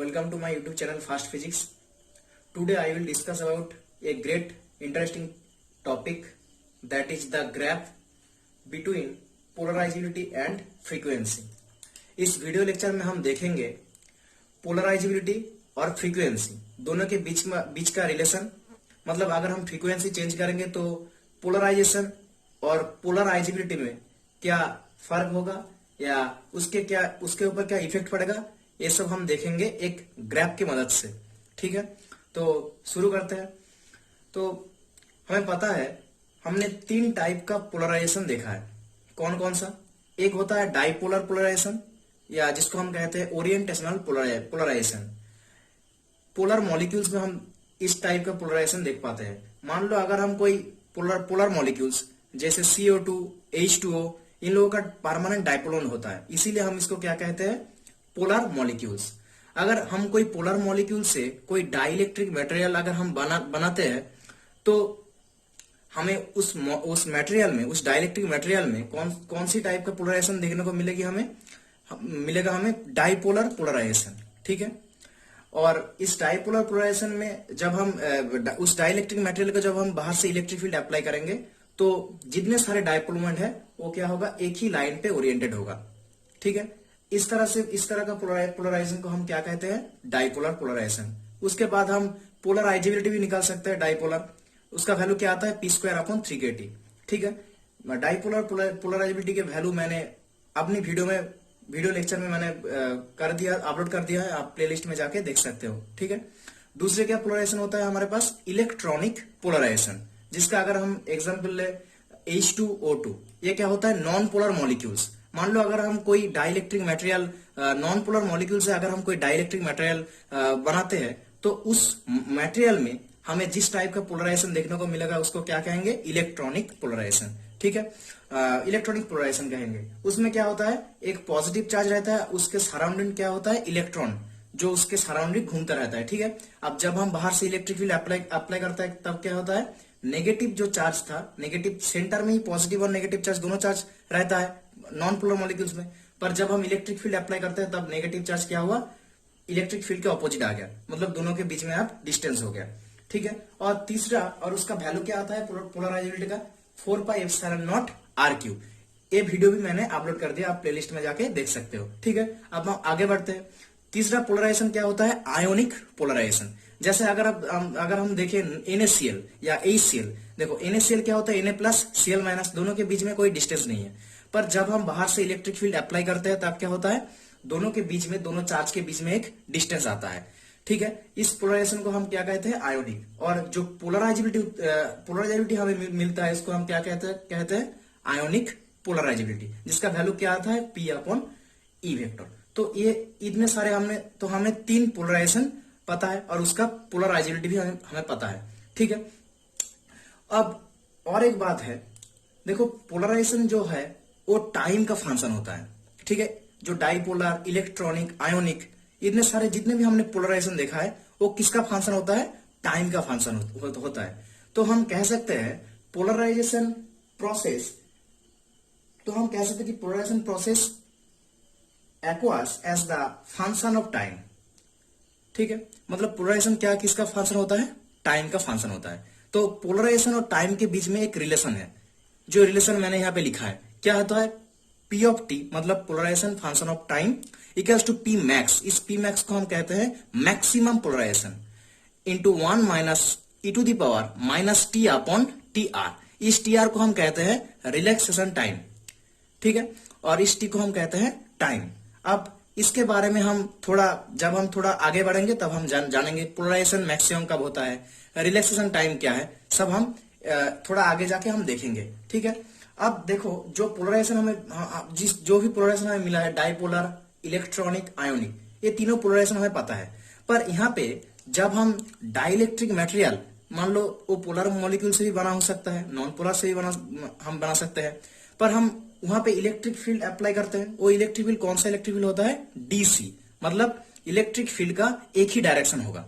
Welcome to my YouTube channel Fast Physics. Today I will discuss about a great interesting topic, that is the graph between polarizability and frequency. इस video lecture में हम देखेंगे polarisability और frequency दोनों के बीच का relation. मतलब अगर हम फ्रीक्वेंसी चेंज करेंगे तो पोलराइजेशन और पोलराइजिबिलिटी में क्या फर्क होगा या उसके ऊपर क्या इफेक्ट पड़ेगा, ये सब हम देखेंगे एक ग्राफ की मदद से। ठीक है, तो शुरू करते हैं। तो हमें पता है हमने 3 टाइप का पोलराइजेशन देखा है। कौन कौन सा? एक होता है डाइपोलर पोलराइजेशन या जिसको हम कहते हैं ओरिएंटेशनल पोलराइजेशन। पोलर मॉलिक्यूल्स में हम इस टाइप का पोलराइजेशन देख पाते हैं। मान लो अगर हम कोई पोलर मॉलिक्यूल्स जैसे CO2, H2O, इन लोगों का परमानेंट डाइपोल होता है, इसीलिए हम इसको क्या कहते हैं, पोलर मॉलिक्यूल्स। अगर हम कोई पोलर मॉलिक्यूल से कोई डाइइलेक्ट्रिक मटेरियल अगर हम बनाते हैं तो हमें उस मटेरियल में, उस डाइइलेक्ट्रिक मटेरियल में कौन सी टाइप का पोलराइजेशन देखने को मिलेगी, हमें डाइपोलर पोलराइजेशन। ठीक है, और इस डाइपोलर पोलराइजेशन में जब हम उस डाइइलेक्ट्रिक मटेरियल को जब हम बाहर से इलेक्ट्रिक फील्ड अप्लाई करेंगे तो जितने सारे डाइपोल मोमेंट है वो क्या होगा, एक ही लाइन पे ओरिएंटेड होगा। ठीक है, इस तरह का पोलराइजेशन को हम क्या कहते हैं, डाइपोलर पोलराइजेशन। उसके बाद हम पोलराइजिबिलिटी भी निकाल सकते हैं डाइपोलर। उसका वैल्यू क्या आता है, P²/3kT। ठीक है, डाइपोलर पोलराइजिबिलिटी के वैल्यू मैंने अपनी वीडियो लेक्चर में मैंने अपलोड कर दिया है, आप प्लेलिस्ट में जाके देख सकते हो। ठीक है, दूसरे क्या पोलराइजेशन होता है हमारे पास, इलेक्ट्रॉनिक पोलराइजेशन, जिसका अगर हम एग्जांपल ले H2O2, ये क्या होता है, नॉन पोलर मॉलिक्यूल्स। मान लो अगर हम कोई dielectric material, non polar molecule से अगर हम कोई डाइइलेक्ट्रिक मटेरियल बनाते हैं तो उस मटेरियल में हमें जिस टाइप का पोलराइजेशन देखने को मिलेगा उसको क्या कहेंगे, इलेक्ट्रॉनिक पोलराइजेशन। ठीक है, इलेक्ट्रॉनिक पोलराइजेशन कहेंगे। उसमें क्या होता है, एक पॉजिटिव चार्ज रहता है, उसके सराउंडिंग क्या होता है, इलेक्ट्रॉन जो उसके सराउंडिंग घूमता रहता है। ठीक है, अब जब हम बाहर से इलेक्ट्रिक फील्ड अप्लाई करता है तब क्या होता है, नेगेटिव जो चार्ज था, नेगेटिव सेंटर में ही पॉजिटिव और नेगेटिव चार्ज दोनों चार्ज रहता है नॉन पोलर मॉलिक्यूल्स में। पर जब हम इलेक्ट्रिक फील्ड अप्लाई करते हैं तब नेगेटिव चार्ज क्या हुआ, इलेक्ट्रिक फील्ड के ऑपोजिट आ गया, मतलब दोनों के बीच में आप डिस्टेंस हो गया। ठीक है, और तीसरा, और उसका वैल्यू क्या आता है पोलराइजिबिलिटी का, 4πε0r3। ये वीडियो भी मैंने अपलोड कर दिया, आप प्लेलिस्ट में जाके देख सकते हो। ठीक है, अब हम आगे बढ़ते हैं। तीसरा पोलराइजेशन क्या होता है, आयोनिक पोलराइजेशन। जैसे अगर हम देखें NaCl या HCl, देखो NaCl क्या होता है, Na+Cl- दोनों के बीच में कोई डिस्टेंस नहीं है। पर जब हम बाहर से इलेक्ट्रिक फील्ड अप्लाई करते हैं तब क्या होता है, दोनों के बीच में, दोनों चार्ज के बीच में एक डिस्टेंस आता है। ठीक है, इस पोलराइजेशन को हम क्या कहते हैं, आयोनिक। और जो पोलराइजिबिलिटी हमें मिलता है इसको हम क्या कहते हैं आयोनिक पोलराइजिबिलिटी, जिसका वैल्यू क्या आता है, P/E वेक्टर। तो ये इतने सारे हमें 3 पोलराइजेशन पता है और उसका पोलराइजिबिलिटी भी हमें पता है। ठीक है, अब और एक बात है, देखो पोलराइजेशन जो है वो टाइम का फंक्शन होता है। ठीक है, जो डाइपोलर, इलेक्ट्रॉनिक, आयोनिक, इतने सारे जितने भी हमने पोलराइजेशन देखा है वो किसका फंक्शन होता है, टाइम का फंक्शन होता है। तो हम कह सकते हैं polarisation process, polarisation process equals as the function of time. ठीक है, मतलब पोलराइजेशन क्या किसका फंक्शन होता है, टाइम का फंक्शन होता है। तो पोलराइजेशन और टाइम के बीच में एक रिलेशन है, जो रिलेशन मैंने यहां पे लिखा है, क्या होता है, P/T, मतलब polarisation function of time equals to P max। इस P max को हम कहते हैं मैक्सिमम पोलराइजेशन इंटू 1 - T/TR। इस TR को हम कहते हैं रिलैक्सेशन टाइम। ठीक है, और इस T को हम कहते हैं टाइम। अब इसके बारे में जब हम थोड़ा आगे बढ़ेंगे तब हम जानेंगे पोलराइजेशन मैक्सिमम कब होता है, रिलैक्सेशन टाइम क्या है, सब हम थोड़ा आगे जाके हम देखेंगे। ठीक है, अब देखो जो भी पोलराइजेशन हमें मिला है, डाइपोलर, इलेक्ट्रॉनिक, आयोनिक, ये तीनों पोलराइजेशन हमें पता है। पर यहाँ पे जब हम डाइइलेक्ट्रिक मटेरियल, मान लो वो पोलर मॉलिक्यूल से भी बना हो सकता है, नॉन पोलर से भी हम बना सकते हैं, पर हम वहां पे इलेक्ट्रिक फील्ड अप्लाई करते हैं। वो इलेक्ट्रिक फील्ड कौन सा इलेक्ट्रिक फील्ड होता है, DC, मतलब इलेक्ट्रिक फील्ड का एक ही डायरेक्शन होगा,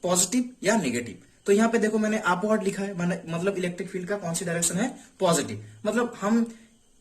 पॉजिटिव या नेगेटिव। तो यहाँ पे देखो मैंने अपवर्ड लिखा है, मतलब इलेक्ट्रिक फील्ड का कौन सी डायरेक्शन है, पॉजिटिव। मतलब हम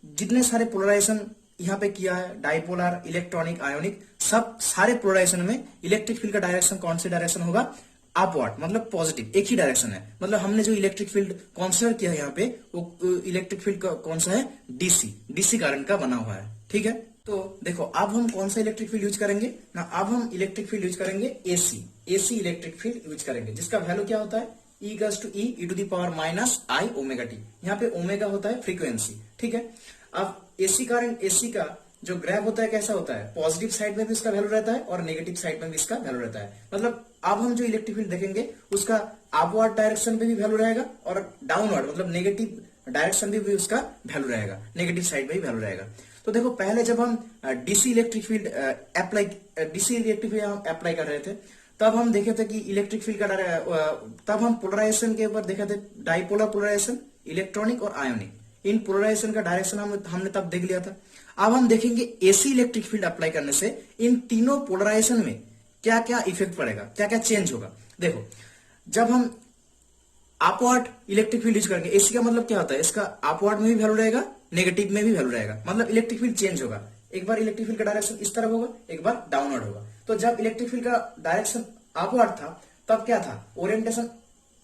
जितने सारे पोलराइजेशन यहाँ पे किया है, डाइपोलर, इलेक्ट्रॉनिक, आयोनिक, सब सारे पोलराइजेशन में इलेक्ट्रिक फील्ड का डायरेक्शन कौन से डायरेक्शन होगा? अपवर्ड, मतलब पॉजिटिव, एक ही डायरेक्शन है। मतलब हमने जो इलेक्ट्रिक फील्ड कंसीडर किया है यहाँ पे, वो इलेक्ट्रिक फील्ड का कौन सा है? डीसी करंट का बना हुआ है। ठीक है, तो देखो अब हम कौन सा इलेक्ट्रिक फील्ड यूज करेंगे ना, अब हम इलेक्ट्रिक फील्ड यूज करेंगे एसी इलेक्ट्रिक फील्ड यूज करेंगे, जिसका वैल्यू क्या होता है? E = E⁻⁻I ω t। यहाँ पे ओमेगा होता है फ्रीक्वेंसी। ठीक है, अब एसी करंट, एसी का जो ग्राफ होता है कैसा होता है? पॉजिटिव साइड में भी इसका वैल्यू रहता है और नेगेटिव साइड में भी इसका वैल्यू रहता है। मतलब अब हम जो इलेक्ट्रिक फील्ड देखेंगे उसका अपवर्ड डायरेक्शन में भी वैल्यू रहेगा और डाउनवर्ड मतलब नेगेटिव डायरेक्शन में भी उसका वैल्यू रहेगा, नेगेटिव साइड में भी वैल्यू रहेगा। तो देखो पहले जब हम डीसी इलेक्ट्रिक फील्ड अप्लाई कर रहे थे, तब हम देखे थे कि इलेक्ट्रिक फील्ड का तब हम पोलराइजेशन के ऊपर देखे थे, डाइपोलर पोलराइजेशन, इलेक्ट्रॉनिक और आयोनिक, इन पोलराइजेशन का डायरेक्शन हमने तब देख लिया था। अब हम देखेंगे एसी इलेक्ट्रिक फील्ड अप्लाई करने से इन तीनों पोलराइजेशन में क्या क्या इफेक्ट पड़ेगा, क्या क्या चेंज होगा। देखो जब हम अपवर्ड इलेक्ट्रिक फील्ड यूज करेंगे, एसी का मतलब क्या होता है? इसका अपवर्ड में भी वैल्यू रहेगा, नेगेटिव में भी वैल्यू रहेगा, मतलब इलेक्ट्रिक फील्ड चेंज होगा। एक बार इलेक्ट्रिक फील्ड का डायरेक्शन इस तरफ होगा, एक बार डाउनवर्ड होगा। तो जब इलेक्ट्रिक फील्ड का डायरेक्शन अपवर्ड था तब क्या था? ओरिएंटेशन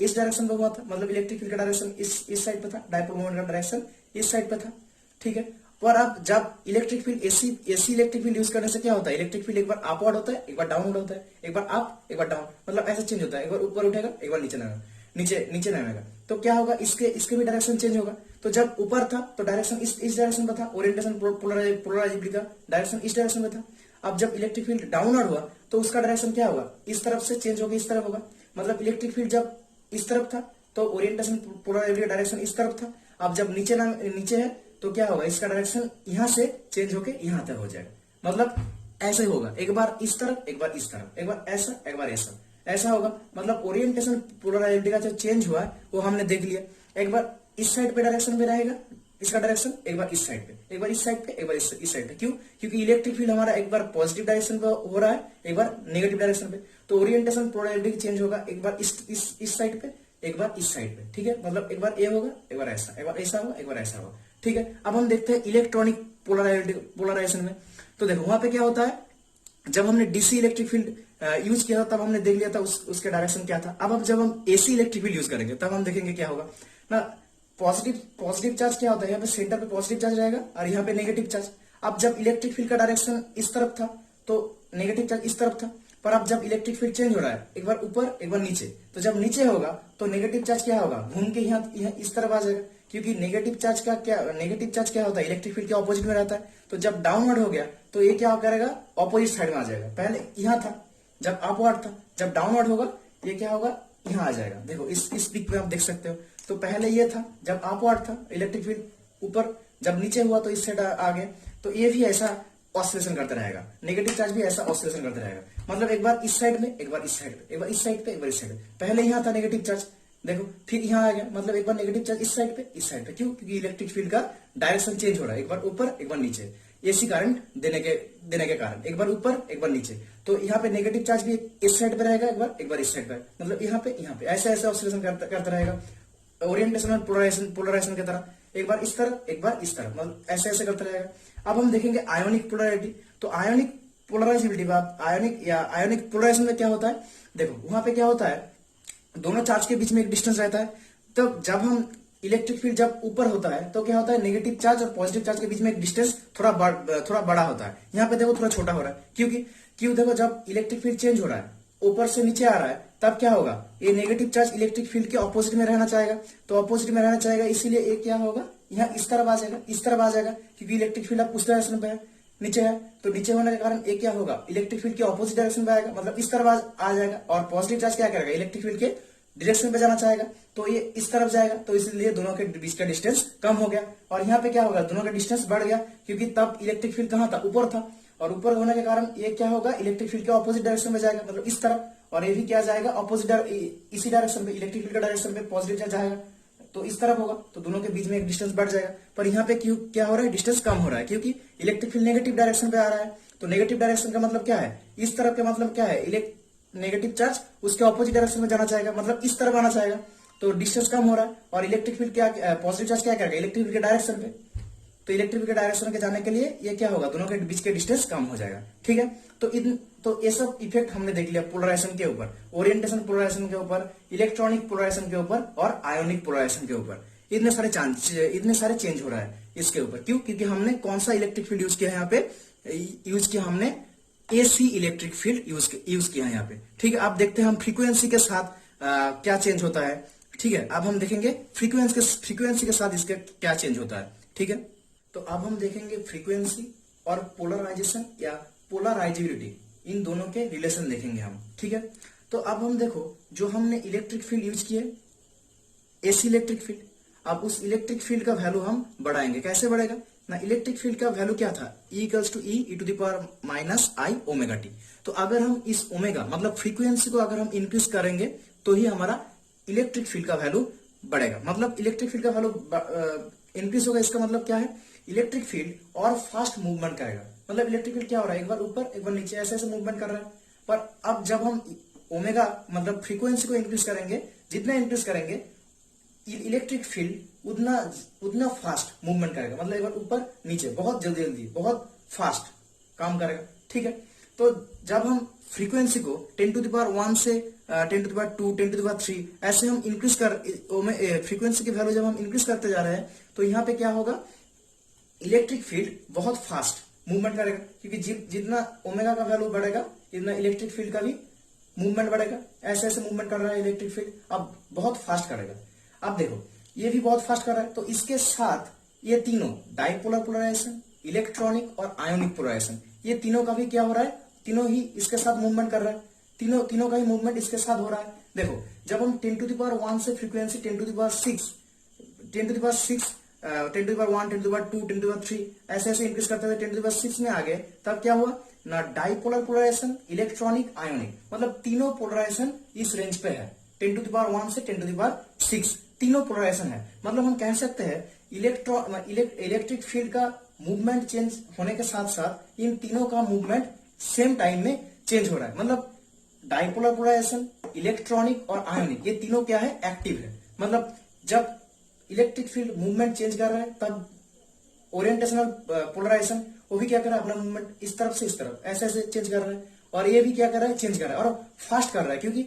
इस डायरेक्शन पे हुआ था, मतलब इलेक्ट्रिक फील्ड का डायरेक्शन इस साइड पे था, डाइपोल मोमेंट का डायरेक्शन इस साइड पे था। ठीक है, पर अब जब electric field AC electric field use करने से क्या होता है? इलेक्ट्रिक फील्ड एक बार अपवर्ड होता है, एक बार डाउनवर्ड होता है, एक बार अप एक बार डाउन, मतलब ऐसा चेंज होता है, एक बार ऊपर उठेगा, एक बार नीचे नीचे नमेगा। तो क्या होगा? इसके भी डायरेक्शन चेंज होगा। तो जब ऊपर था तो डायरेक्शन इस डायरेक्शन में था, ओरिएंटेशन पोलराइजिबिलिटी का डायरेक्शन इस डायरेक्शन में था। अब जब इलेक्ट्रिक फील्ड डाउनवर्ड हुआ तो उसका डायरेक्शन क्या होगा? इस तरफ से चेंज होगा, इस तरफ होगा। मतलब इलेक्ट्रिक फील्ड जब इस तरफ था तो ओरिएंटेशन पोलराइजिबिलिटी का डायरेक्शन इस तरफ था। अब जब नीचे है तो क्या होगा? इसका डायरेक्शन यहां से चेंज होके यहां तक हो जाएगा। मतलब ऐसे ही होगा, एक बार इस तरफ, एक बार इस तरफ, एक बार ऐसा, एक बार ऐसा होगा। मतलब ओरिएंटेशन पोलराइजिबिलिटी का जो चेंज हुआ है वो हमने देख लिया। एक बार इस साइड पे डायरेक्शन में रहेगा इसका डायरेक्शन, एक बार इस साइड पे, एक बार इस साइड पे, एक बार इस साइड पे। क्यों? क्योंकि इलेक्ट्रिक फील्ड हमारा एक बार पॉजिटिव डायरेक्शन पे हो रहा है, एक बार नेगेटिव डायरेक्शन पे। तो ओरिएंटेशन पोलराइजिबिलिटी चेंज होगा, एक बार इस साइड पे, एक बार इस साइड पे। ठीक है, मतलब एक बार ये होगा, एक बार ऐसा, एक बार ऐसा होगा, एक बार ऐसा होगा। ठीक है, अब हम देखते हैं इलेक्ट्रॉनिक पोलराइजेशन में। तो देखो वहां पे क्या होता है, जब हमने डीसी इलेक्ट्रिक फील्ड यूज किया था तब हमने देख लिया था उसके डायरेक्शन क्या था। अब जब हम एसी इलेक्ट्रिक फील्ड यूज करेंगे तब हम देखेंगे क्या होगा ना। पॉजिटिव चार्ज क्या होता है? यहाँ पे सेंटर पे पॉजिटिव चार्ज रहेगा और यहाँ पे नेगेटिव चार्ज। अब जब इलेक्ट्रिक फील्ड का डायरेक्शन इस तरफ था तो नेगेटिव चार्ज इस तरफ था, पर अब जब इलेक्ट्रिक फील्ड चेंज हो रहा है, एक बार ऊपर एक बार नीचे, तो जब नीचे होगा तो नेगेटिव चार्ज क्या होगा? घूम के यहाँ इस तरफ आ जाएगा। क्योंकि नेगेटिव चार्ज क्या होता है? इलेक्ट्रिक फील्ड के ऑपोजिट में रहता है। तो जब डाउनवर्ड हो गया तो ये क्या करेगा? ऑपोजिट साइड में आ जाएगा। पहले यहाँ था जब अपवर्ड था, जब डाउनवर्ड होगा ये क्या होगा? यहाँ आ जाएगा। देखो इस पिक में आप देख सकते हो। तो पहले ये था जब अपवर्ड था इलेक्ट्रिक फील्ड ऊपर, जब नीचे हुआ तो इस साइड आ गया। तो ये भी ऐसा ऑसिलेशन करता रहेगा, नेगेटिव चार्ज भी ऐसा ऑसिलेशन करता रहेगा। मतलब एक बार इस साइड में, एक बार इस साइड पे, एक बार इस साइड पे, एक बार इस साइड पे। पहले यहाँ था नेगेटिव चार्ज, देखो फिर यहाँ आ गया। मतलब एक बार नेगेटिव चार्ज इस साइड पे, इस साइड पे। क्यों? क्योंकि इलेक्ट्रिक फील्ड का डायरेक्शन चेंज हो रहा है, एक बार ऊपर एक बार नीचे, एसी करंट देने के कारण एक बार ऊपर एक बार नीचे। तो यहाँ पे नेगेटिव चार्ज भी इस साइड पे रहेगा, एक बार इस साइड पे, मतलब यहाँ पे ऐसे ऑसिलेशन करता रहेगा। ओरिएंटेशन और पोलराइजेशन की तरह, एक बार इस तरफ एक बार इस तरफ, मतलब ऐसे करता रहेगा। अब हम देखेंगे आयोनिक पोलरिटी। तो आयोनिक पोलराइजिबिलिटी, आयोनिक पोलराइजेशन में क्या होता है? देखो वहां पे क्या होता है, दोनों चार्ज के बीच में एक डिस्टेंस रहता है। तो जब हम इलेक्ट्रिक फील्ड जब ऊपर होता है तो क्या होता है? नेगेटिव चार्ज और पॉजिटिव चार्ज के बीच में एक डिस्टेंस थोड़ा बड़ा होता है। यहाँ पे देखो थोड़ा छोटा हो रहा है। क्यों देखो जब इलेक्ट्रिक फील्ड चेंज हो रहा है, ऊपर से नीचे आ रहा है, तब क्या होगा? ये नेगेटिव चार्ज इलेक्ट्रिक फील्ड के ऑपोजिट में रहना चाहेगा। तो ऑपोजिट में रहना चाहेगा, इसीलिए ये क्या होगा? यहाँ इस तरफ आ जाएगा, क्योंकि इलेक्ट्रिक फील्ड अब उस डायरेक्शन पे है, नीचे है। तो नीचे होने के कारण ये क्या होगा? इलेक्ट्रिक फील्ड के ऑपोजिट डायरेक्शन पे आएगा, मतलब इस तरफ आ जाएगा। और पॉजिटिव चार्ज क्या करेगा? इलेक्ट्रिक फील्ड के डायरेक्शन पे जाना चाहेगा, तो ये इस तरफ जाएगा। तो इसलिए दोनों के बीच का डिस्टेंस कम हो गया। और यहाँ पे क्या होगा? दोनों का डिस्टेंस बढ़ गया, क्योंकि तब इलेक्ट्रिक फील्ड कहाँ था? ऊपर था। और ऊपर होने के कारण ये क्या होगा? इलेक्ट्रिक फील्ड के ऑपोजिट डायरेक्शन में जाएगा, मतलब इस तरफ। और ये भी क्या जाएगा? ऑपोजिट, इसी डायरेक्शन पे, इलेक्ट्रिक फील्ड का डायरेक्शन पे पॉजिटिव चार्ज जाएगा, तो इस तरफ होगा। तो दोनों के बीच में एक डिस्टेंस बढ़ जाएगा। पर यहाँ पे क्यों क्या हो रहा है? डिस्टेंस कम हो रहा है, क्योंकि इलेक्ट्रिक फील्ड नेगेटिव डायरेक्शन पे आ रहा है। तो नेगेटिव डायरेक्शन का मतलब क्या है? इस तरफ का मतलब क्या है? नेगेटिव चार्ज उसके ऑपोजिट डायरेक्शन में जाना चाहेगा, मतलब इस तरफ आना चाहेगा। तो डिस्टेंस कम हो रहा है। और इलेक्ट्रिक फील्ड क्या, पॉजिटिव चार्ज क्या करेगा? इलेक्ट्रिक फील्ड के डायरेक्शन पे। तो इलेक्ट्रिक फील्ड के डायरेक्शन के जाने के लिए ये क्या होगा, दोनों के बीच के डिस्टेंस कम हो जाएगा। ठीक है, तो ये सब इफेक्ट हमने देख लिया पोलराइजेशन के ऊपर, ओरिएंटेशन पोलराइजेशन के ऊपर, इलेक्ट्रॉनिक पोलराइजेशन के ऊपर और आयोनिक पोलराइजेशन के ऊपर। इतने सारे चेंज हो रहा है इसके ऊपर। क्यों? क्योंकि हमने कौन सा इलेक्ट्रिक फील्ड यूज किया है यहाँ पे, यूज किया हमने एसी इलेक्ट्रिक फील्ड यूज किया है यहाँ पे। ठीक है, आप देखते हैं हम फ्रीक्वेंसी के साथ क्या चेंज होता है। ठीक है, अब हम देखेंगे फ्रीक्वेंसी के साथ इसका क्या चेंज होता है। ठीक है, तो अब हम देखेंगे फ्रीक्वेंसी और पोलराइजेशन या पोलराइजिबिलिटी, इन दोनों के रिलेशन देखेंगे हम। ठीक है, तो अब हम देखो जो हमने इलेक्ट्रिक फील्ड यूज किए, एसी इलेक्ट्रिक फील्ड, अब उस इलेक्ट्रिक फील्ड का वैल्यू हम बढ़ाएंगे। कैसे बढ़ेगा ना, इलेक्ट्रिक फील्ड का वैल्यू क्या था, E = E - I ωt। तो अगर हम इस ओमेगा मतलब फ्रीक्वेंसी को अगर हम इंक्रीज करेंगे तो ही हमारा इलेक्ट्रिक फील्ड का वैल्यू बढ़ेगा। मतलब इलेक्ट्रिक फील्ड का वैल्यू इंक्रीज होगा, इसका मतलब क्या है, इलेक्ट्रिक फील्ड और फास्ट मूवमेंट करेगा। मतलब इलेक्ट्रिक फील्ड क्या हो रहा है, एक बार ऊपर एक बार नीचे ऐसे ऐसे मूवमेंट कर रहा है। पर अब जब हम ओमेगा मतलब फ्रीक्वेंसी को इंक्रीज करेंगे, जितना इंक्रीज करेंगे इलेक्ट्रिक फील्ड उतना फास्ट मूवमेंट करेगा। मतलब एक बार ऊपर नीचे बहुत जल्दी बहुत फास्ट काम करेगा। ठीक है, तो जब हम फ्रीक्वेंसी को 10⁻⁻1 से 10⁻2 10⁻3 ऐसे हम इंक्रीज फ्रीक्वेंसी की वैल्यू जब हम इंक्रीज करते जा रहे हैं तो यहाँ पे क्या होगा, इलेक्ट्रिक फील्ड बहुत फास्ट मूवमेंट करेगा। क्योंकि जितना ओमेगा का वैल्यू बढ़ेगा इतना इलेक्ट्रिक फील्ड का भी मूवमेंट बढ़ेगा। ऐसे ऐसे मूवमेंट कर रहा है इलेक्ट्रिक फील्ड, अब बहुत फास्ट करेगा। अब देखो ये भी बहुत फास्ट कर रहा है, तो इसके साथ ये तीनों डाइपोलर पोलराइजेशन, इलेक्ट्रॉनिक और आयोनिक पोलराइजेशन, ये तीनों का भी क्या हो रहा है, तीनों ही इसके साथ मूवमेंट कर रहा है। तीनों का ही मूवमेंट इसके साथ हो रहा है। देखो जब हम 10⁻1 से फ्रीक्वेंसी 10⁻6 10⁻1 10⁻2 10⁻3 ऐसे ऐसे इंक्रीज करते हुए 10⁻6 में आ गए, तब क्या हुआ ना, डाइपोलर पोलराइजेशन, इलेक्ट्रॉनिक, आयोनिक, मतलब तीनों पोलराइजेशन इस रेंज पे है। 10⁻1 से 10⁻6 तीनों पोलराइजेशन है। मतलब हम कह सकते हैं इलेक्ट्रिक फील्ड का मूवमेंट चेंज होने के साथ साथ इन तीनों का मूवमेंट सेम टाइम में चेंज हो रहा है। मतलब डाइपोलर पोलराइजेशन, इलेक्ट्रॉनिक और आयोनिक, ये तीनों क्या है, एक्टिव है। मतलब जब इलेक्ट्रिक फील्ड मूवमेंट चेंज कर रहा है तब ओरिएंटेशनल पोलराइजेशन वो भी क्या कर रहा है, अपना मूवमेंट इस तरफ से इस तरफ ऐसे ऐसे चेंज कर रहा है। और ये भी क्या कर रहा है, चेंज कर रहा है और फास्ट कर रहा है। क्योंकि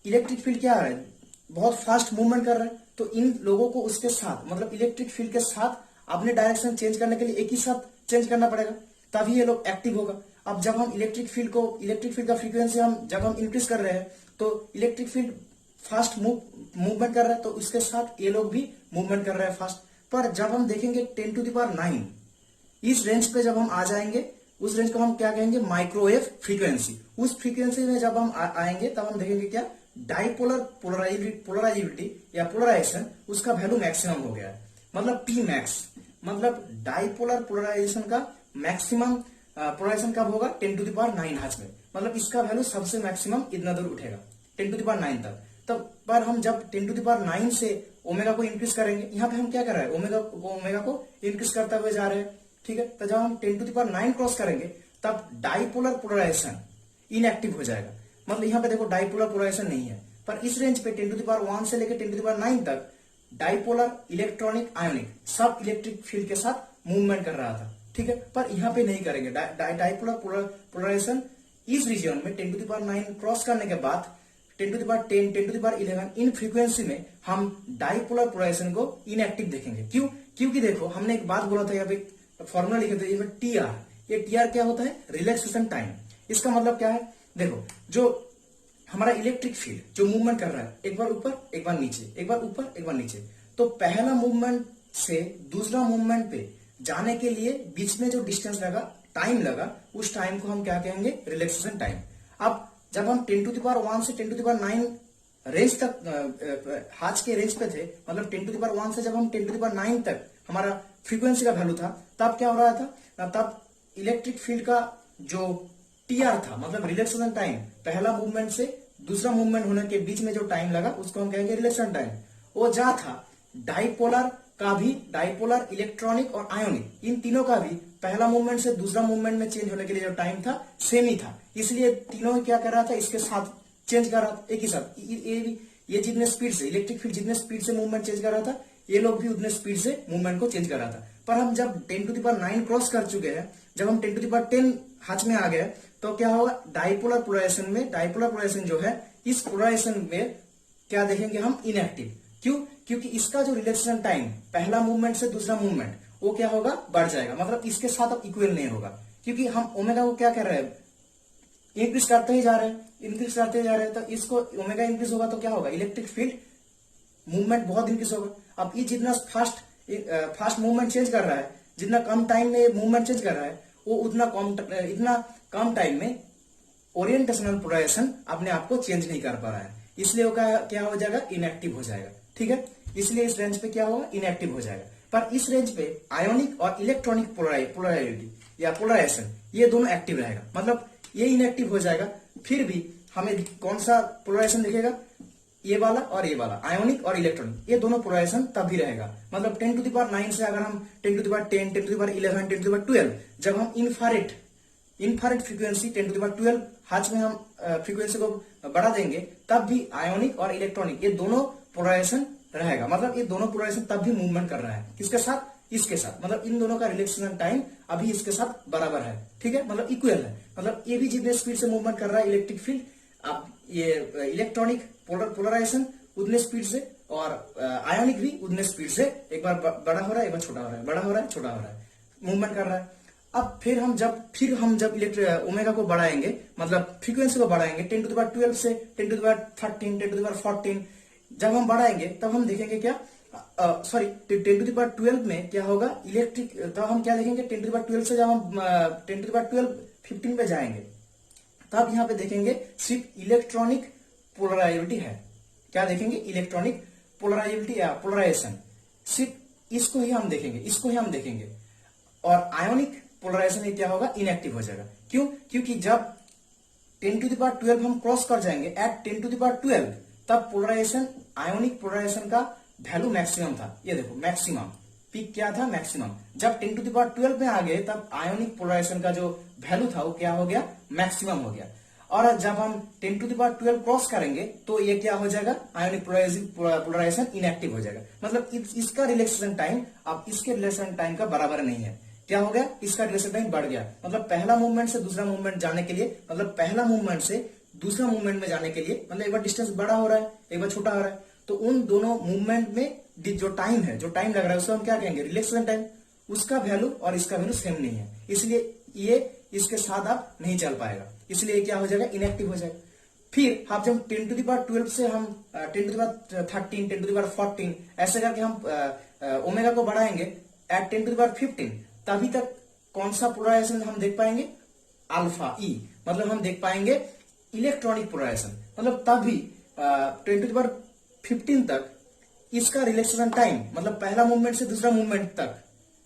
इलेक्ट्रिक फील्ड क्या आ रहा है, बहुत फास्ट मूवमेंट कर रहा है। तो इन लोगों को उसके साथ मतलब इलेक्ट्रिक फील्ड के साथ अपने डायरेक्शन चेंज करने के लिए एक ही साथ चेंज करना पड़ेगा, तभी ये लोग एक्टिव होगा। अब जब हम इलेक्ट्रिक फील्ड का फ्रीक्वेंसी जब हम इंक्रीज कर रहे हैं तो इलेक्ट्रिक फील्ड फास्ट मूवमेंट कर रहा है, तो उसके साथ ये लोग भी मूवमेंट कर रहे हैं फास्ट। पर जब हम देखेंगे 10⁹ इस रेंज पे जब हम आ जाएंगे, उस रेंज को हम क्या कहेंगे, माइक्रोवेव फ्रीक्वेंसी। उस फ्रीक्वेंसी में जब हम आएंगे तब हम देखेंगे क्या, डाइपोलर पोलराइजिबिलिटी या पोलराइजेशन उसका वैल्यू मैक्सिमम हो गया है। मतलब P मैक्स, मतलब डाइपोलर पोलराइजेशन का मैक्सिमम पोलराइजेशन कब होगा, 10⁹ हर्ट्ज में। मतलब इसका वैल्यू सबसे मैक्सिमम इतना दूर उठेगा 10⁹ तक। तब पर हम जब 10⁹ से ओमेगा को इंक्रीज करेंगे, यहाँ पे हम क्या कर रहे हैं, ओमेगा को इंक्रीज करते हुए जा रहे हैं। ठीक है, तो जब हम 10⁹ क्रॉस करेंगे तब डाइपोलर पोलराइजेशन इनएक्टिव हो जाएगा। मतलब यहाँ पे देखो डाइपोलर पोलराइजेशन नहीं है, पर इस रेंज पे 10⁻1 से लेकर 10⁹ तक डाइपोलर, इलेक्ट्रॉनिक, आयोनिक सब इलेक्ट्रिक फील्ड के साथ मूवमेंट कर रहा था। ठीक है, पर यहाँ पे नहीं करेंगे। डाइपोलर पोलराइजेशन इस रीजन में 10⁹ क्रॉस करने के बाद 10⁻10 10⁻11 इन फ्रीक्वेंसी में हम डाइपोलर पोलराइजेशन को इनएक्टिव देखेंगे। क्यों? क्योंकि देखो हमने एक बात बोला था, यहाँ पे फॉर्मूला लिखे थे TR। ये TR क्या होता है, रिलैक्सेशन टाइम। इसका मतलब क्या है, देखो जो हमारा इलेक्ट्रिक फील्ड जो मूवमेंट कर रहा है, एक बार ऊपर एक बार नीचे, एक बार ऊपर एक बार नीचे, तो पहला मूवमेंट से दूसरा मूवमेंट पे जाने के लिए बीच में जो डिस्टेंस लगा, टाइम लगा, उस टाइम को हम क्या कहेंगे, रिलैक्सेशन टाइम। अब जब हम 10⁻1 से 10⁹ रेंज तक हाथ के रेंज पे थे, मतलब 10⁻1 से जब हम 10⁹ तक हमारा फ्रीक्वेंसी का वैल्यू था, तब क्या हो रहा था, तब इलेक्ट्रिक फील्ड का जो TR था, मतलब रिलैक्सेशन टाइम, पहला मूवमेंट से दूसरा मूवमेंट होने के बीच में जो टाइम लगा उसको हम कहेंगे रिलैक्सेशन टाइम। वो जा था डाइपोलर का भी, डाइपोलर, इलेक्ट्रॉनिक और आयोनिक, इन तीनों का भी पहला मूवमेंट से दूसरा मूवमेंट में चेंज होने के लिए जो टाइम था सेम ही था। इसलिए तीनों क्या कर रहा था, इसके साथ चेंज कर रहा था एक ही साथ। ये जितने स्पीड से इलेक्ट्रिक फील्ड जितने स्पीड से मूवमेंट चेंज कर रहा था, ये लोग भी उतने स्पीड से मूवमेंट को चेंज कर रहा था। पर हम जब 10 टू द पावर 9 क्रॉस कर चुके हैं, जब हम 10 टू द पावर 10 हाथ में आ गए, तो क्या होगा, डाइपोलर पोलराइजेशन में, डाइपोलर पोलराइजेशन जो है, इस पोलराइजेशन में क्या देखेंगे हम, इनएक्टिव। क्यों? क्योंकि इसका जो रिलेक्सेशन टाइम पहला मूवमेंट से दूसरा मूवमेंट वो क्या होगा, बढ़ जाएगा, मतलब इसके साथ अब इक्वल नहीं होगा, क्योंकि हम ओमेगा को क्या कर रहे हैं, इंक्रीज करते ही जा रहे हैं, इंक्रीज करते जा रहे हैं, तो इसको ओमेगा इंक्रीज होगा तो क्या होगा, इलेक्ट्रिक फील्ड मूवमेंट बहुत इंक्रीज होगा। अब ये जितना फास्ट मूवमेंट चेंज कर रहा है, जितना कम टाइम में मूवमेंट चेंज कर रहा है, वो इतना कम टाइम में ओरिएंटेशनल पोलराइजेशन अपने आप को चेंज नहीं कर पा रहा है, इसलिए वो क्या हो जाएगा, इनएक्टिव हो जाएगा। ठीक है, इसलिए इस रेंज पे क्या होगा, इनएक्टिव हो जाएगा। पर इस रेंज पे आयोनिक और इलेक्ट्रॉनिक पोलराइलिटी या पोलराइजेशन ये दोनों एक्टिव रहेगा, मतलब ये इनएक्टिव हो जाएगा। फिर भी हमें कौन सा पोलराइजेशन दिखेगा, ये वाला और ये वाला, आयोनिक और इलेक्ट्रॉनिक, ये दोनों पोलराइजेशन तभी रहेगा। मतलब 10 टू द पावर 9 से अगर हम 10 to the power 10, 10 to the power 11, 10 to the power 12, जब हम infrared frequency 10 to the power 12 hertz में हम फ्रीक्वेंसी को बढ़ा देंगे, तब भी आयोनिक और इलेक्ट्रॉनिक ये दोनों पोलराइजेशन रहेगा। मतलब ये दोनों पोलराइजेशन तब भी मूवमेंट कर रहा है, किसके साथ, इसके साथ, मतलब इन दोनों का रिलेक्सेशन टाइम अभी इसके साथ बराबर है। ठीक है, मतलब इक्वल है, मतलब ये भी जितने स्पीड से मूवमेंट कर रहा है इलेक्ट्रिक फील्ड, अब ये इलेक्ट्रॉनिक पोलराइजेशन उतने स्पीड से, और आयोनिक भी उतने स्पीड से, एक बार बड़ा हो रहा है, एक बार छोटा हो रहा है, बड़ा हो रहा है, छोटा हो रहा है, मूवमेंट कर रहा है। अब फिर हम जब ओमेगा को बढ़ाएंगे, मतलब फ्रीक्वेंसी को बढ़ाएंगे 10 टू द पावर 12 से 10 to the power 13, 10 to the power 14, जब हम बढ़ाएंगे तब हम देखेंगे क्या, 10 टू द पावर 12 में क्या होगा, इलेक्ट्रिक, तब हम क्या देखेंगे, 10 टू द पावर 12 से जब हम 10 टू द पावर 12 15 पे जाएंगे, तब यहाँ पे देखेंगे सिर्फ इलेक्ट्रॉनिक पोलराइजिबिलिटी है। क्या देखेंगे, इलेक्ट्रॉनिक पोलराइजिबिलिटी या पोलराइजेशन, सिर्फ इसको ही हम देखेंगे, और आयोनिक पोलराइजेशन क्या होगा, इनएक्टिव हो जाएगा। क्यों? क्योंकि जब 10 टू द पावर 12 हम क्रॉस कर जाएंगे एट 10 टू द पावर 12, तब पोलराइजेशन, आयोनिक पोलराइजेशन का वैल्यू मैक्सिमम था। ये देखो मैक्सिमम, पीक क्या था, मैक्सिमम। जब 10 टू द पावर 12 में आ गए, तब आयोनिक पोलराइजेशन का जो वैल्यू था वो क्या हो गया, मैक्सिमम हो गया। और जब हम 10 टू द पावर 12 क्रॉस करेंगे, तो ये क्या हो जाएगा, आयोनिक पोलराइजेशन इनएक्टिव हो जाएगा। मतलब इसका रिलेक्सेशन टाइम अब इसके रिलेक्सेशन टाइम का बराबर नहीं है। क्या हो गया, इसका रिलेक्सेशन टाइम बढ़ गया। मतलब पहला मूवमेंट से दूसरा मूवमेंट जाने के लिए, मतलब पहला मूवमेंट से दूसरा मूवमेंट में जाने के लिए, मतलब एक बार डिस्टेंस बड़ा हो रहा है, एक बार छोटा हो रहा है, तो उन दोनों मूवमेंट में जो टाइम लग रहा है, उसको हम क्या कहेंगे, रिलेक्सेशन टाइम। उसका वैल्यू और इसका वैल्यू सेम नहीं है, इसलिए ये इसके साथ आप नहीं चल पाएगा, इसलिए क्या हो जाएगा, इनएक्टिव हो जाएगा। फिर आप जब 10 टू द पावर 12 से हम 10 to the power 13, 10 to the power 14 ऐसे करके हम ओमेगा को बढ़ाएंगे एट 10 टू द पावर 15, तभी तक कौन सा पोलराइजेशन हम देख पाएंगे, अल्फा ई, मतलब हम देख पाएंगे इलेक्ट्रॉनिक पोलराइजेशन। मतलब तभी 10 टू द पावर 15 तक इसका रिलेक्सेशन टाइम, मतलब पहला मूवमेंट से दूसरा मूवमेंट तक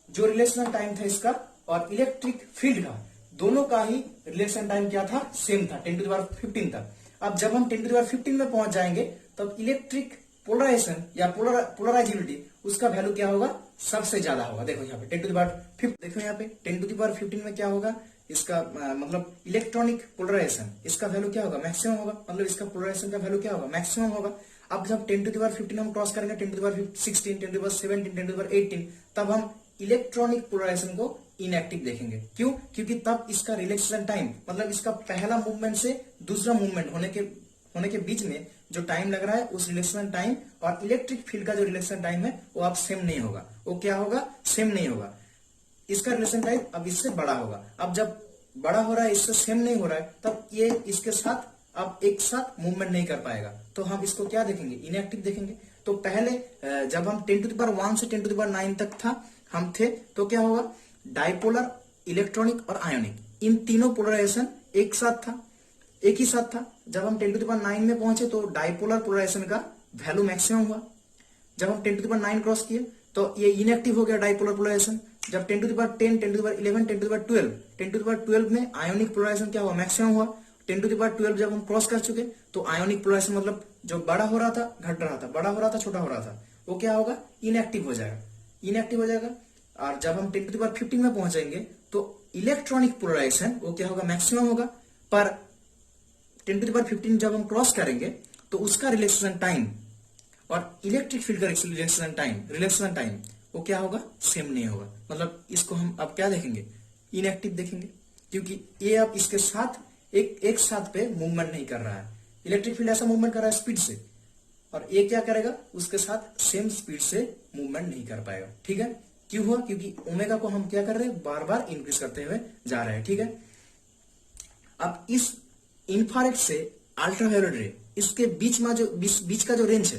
जो रिलेक्सेशन टाइम था इसका और इलेक्ट्रिक फील्ड का, दोनों का ही रिलेक्सेशन टाइम क्या था, सेम था 10 टू द पावर 15 तक। अब जब हम 10 टू द पावर 15 में पहुंच जाएंगे, तब इलेक्ट्रिक पोलराइजेशन या पोलराइजिबिलिटी उसका वैल्यू क्या होगा, सबसे ज्यादा होगा। देखो यहाँ पे 10 टू द पावर 15, देखो यहाँ पे 10 टू द पावर 15 में क्या होगा, इसका मतलब इलेक्ट्रॉनिक पोलराइजेशन, इसका वैल्यू क्या होगा, मैक्सिमम होगा। मतलब इसका पोलराइजेशन का वैल्यू क्या होगा, मैक्सिमम होगा। अब जब 10 टू द पावर 15 हम क्रॉस करेंगे, 10 to the power 16, 10 to the power 17, 10 to the power 18, तब हम इलेक्ट्रॉनिक पोलराइजेशन को इनएक्टिव देखेंगे। क्यों? क्योंकि तब इसका रिलेक्सेशन टाइम, मतलब इसका पहला मूवमेंट से दूसरा मूवमेंट होने के बीच में जो टाइम लग रहा है, उस रिलेक्सेशन टाइम और इलेक्ट्रिक फील्ड का जो रिलेक्सेशन टाइम है वो अब सेम नहीं होगा। वो क्या होगा, सेम नहीं होगा। इसका रिलेक्सेशन टाइम अब इससे बड़ा होगा। अब जब बड़ा हो रहा है, इससे सेम नहीं हो रहा है, तब ये इसके साथ अब एक साथ मूवमेंट नहीं कर पाएगा, तो हम इसको क्या देखेंगे, इनएक्टिव देखेंगे। तो पहले जब हम 10 टू द पावर 1 से 10 टू द पावर 9 तक हम थे, तो क्या होगा, डाइपोलर, इलेक्ट्रॉनिक और आयोनिक, इन तीनों पोलराइजेशन एक ही साथ था। जब हम 10 टू द पावर 9 में पहुंचे, तो डाइपोलर पोलराइजेशन का वैल्यू मैक्सिमम हुआ। जब हम 10 टू द पावर 9 क्रॉस किए, तो ये इनएक्टिव हो गया डाइपोलर पोलराइजेशन। जब 10 to the power 10, 10 to the power 11, 10 to the power 12, 10 to the power 12 में आयोनिक पोलराइजेशन क्या हुआ, मैक्सिमम हुआ। 10 टू द पावर 12 जब हम क्रॉस कर चुके, तो आयोनिक पोलराइजेशन, मतलब जो बड़ा हो रहा था, घट रहा था, बड़ा हो रहा था, छोटा हो रहा था, वो क्या होगा, इनएक्टिव हो जाएगा। और जब हम 10 टू द पावर 15 में पहुंचेंगे, तो इलेक्ट्रॉनिक पोलराइजेशन वो क्या होगा, मैक्सिमम होगा। पर 10 टू द पावर 15 जब हम क्रॉस करेंगे, तो उसका रिलेक्सेशन टाइम और इलेक्ट्रिक फील्ड का रिलेक्सेशन टाइम वो क्या होगा, सेम नहीं होगा। मतलब इसको हम अब क्या देखेंगे, इनएक्टिव देखेंगे, क्योंकि ये अब इसके साथ एक साथ पे मूवमेंट नहीं कर रहा है। इलेक्ट्रिक फील्ड ऐसा मूवमेंट कर रहा है स्पीड से, और ये क्या करेगा, उसके साथ सेम स्पीड से मूवमेंट नहीं कर पाएगा। ठीक है, क्यों हुआ, क्योंकि ओमेगा को हम क्या कर रहे हैं, बार बार इंक्रीज करते हुए जा रहे हैं। ठीक है, अब इस इंफ्रारेड से अल्ट्रावायोलेट रे, इसके बीच में जो बीच का जो रेंज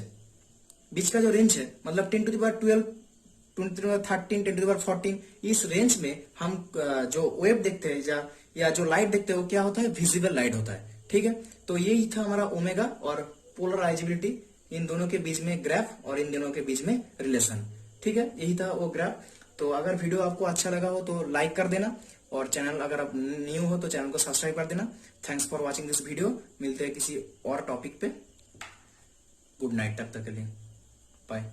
है, मतलब 10⁻12, 10⁻13, 10⁻14, इस रेंज में हम जो वेव देखते हैं या जो लाइट देखते हैं वो क्या होता है, विजिबल लाइट होता है। ठीक है, तो यही था हमारा ओमेगा और पोलराइजेबिलिटी, इन दोनों के बीच में ग्राफ और इन दोनों के बीच में रिलेशन। ठीक है, यही था वो ग्राफ। तो अगर वीडियो आपको अच्छा लगा हो तो लाइक कर देना, और चैनल अगर आप न्यू हो तो चैनल को सब्सक्राइब कर देना। Thanks for watching this video. मिलते हैं किसी और टॉपिक पे। गुड नाइट, तब तक के लिए बाय।